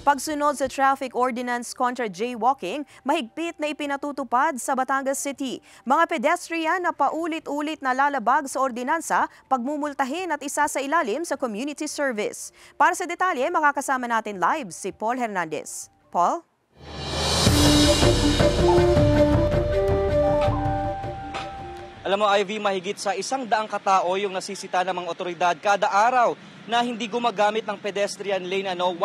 Pagsunod sa traffic ordinance kontra jaywalking, mahigpit na ipinatutupad sa Batangas City. Mga pedestrian na paulit-ulit na lalabag sa ordinansa, pagmumultahin at isa sa ilalim sa community service. Para sa detalye, makakasama natin live si Paul Hernandez. Paul? Alam mo, Ivy, mahigit sa 100 katao yung nasisita ng mga otoridad kada araw na hindi gumagamit ng pedestrian lane. 100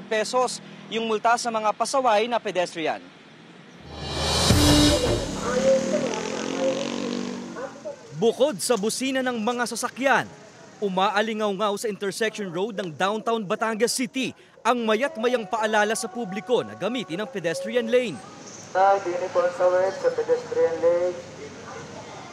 pesos yung multa sa mga pasaway na pedestrian. Bukod sa busina ng mga sasakyan, umaalingaw-ngaw sa intersection road ng downtown Batangas City ang mayat-mayang paalala sa publiko na gamitin ang pedestrian lane. Dini po sa pedestrian lane.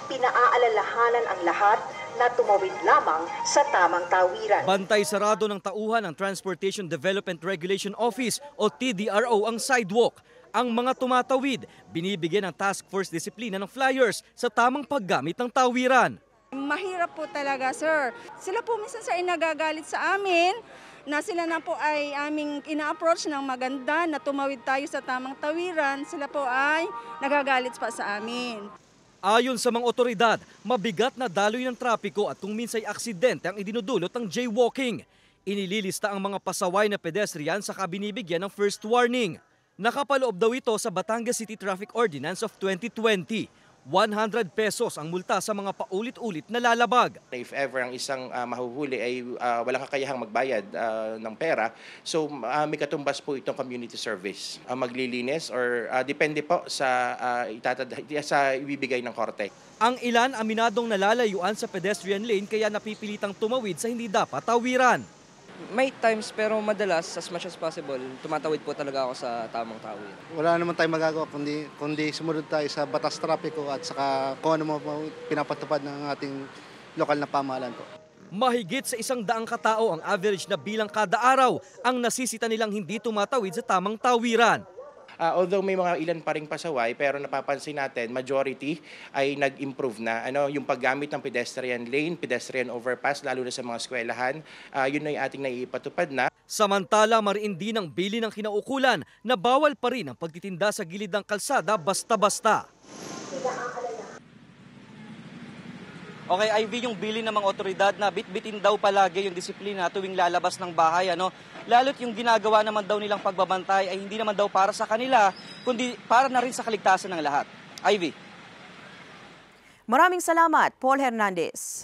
Pinaaalalahanan ang lahat na tumawid lamang sa tamang tawiran. Bantay sarado ng tauhan ng Transportation Development Regulation Office o TDRO ang sidewalk. Ang mga tumatawid, binibigyan ng task force disiplina ng flyers sa tamang paggamit ng tawiran. Mahirap po talaga, sir. Sila po minsan ay nagagalit sa amin na sila na po ay aming ina-approach ng maganda na tumawid tayo sa tamang tawiran. Sila po ay nagagalit pa sa amin. Ayon sa mga otoridad, mabigat na daloy ng trapiko at kung minsay aksidente ang idinudulot ng jaywalking. Inililista ang mga pasaway na pedestrian sa binibigyan ng first warning. Nakapaloob daw ito sa Batangas City Traffic Ordinance of 2020. 100 pesos ang multa sa mga paulit-ulit na lalabag. If ever ang isang mahuhuli ay walang kakayahang magbayad ng pera, so may katumbas po itong community service. Maglilinis or depende po sa ibibigay ng korte. Ang ilan aminadong nalalayuan sa pedestrian lane kaya napipilitang tumawid sa hindi dapat tawiran. May times pero madalas as much as possible tumatawid po talaga ako sa tamang tawid. Wala naman tayong magagawa kundi sumunod tayo sa batas trapiko at saka kung ano mo pinapatupad ng ating lokal na pamahalaan po. Mahigit sa 100 katao ang average na bilang kada araw ang nasisita nilang hindi tumatawid sa tamang tawiran. Although may mga ilan pa ring pasaway, pero napapansin natin, majority ay nag-improve na. Yung paggamit ng pedestrian lane, pedestrian overpass, lalo na sa mga eskwelahan, yun ay ating naiipatupad na. Samantala, mariin din ang bili ng kinaukulan na bawal pa rin ang pagtitinda sa gilid ng kalsada basta-basta. Okay, Ivy, yung bili ng mga otoridad na bitbitin daw palagi yung disiplina tuwing lalabas ng bahay. Lalo't yung ginagawa naman daw nilang pagbabantay ay hindi naman daw para sa kanila, kundi para na rin sa kaligtasan ng lahat. Ivy. Maraming salamat, Paul Hernandez.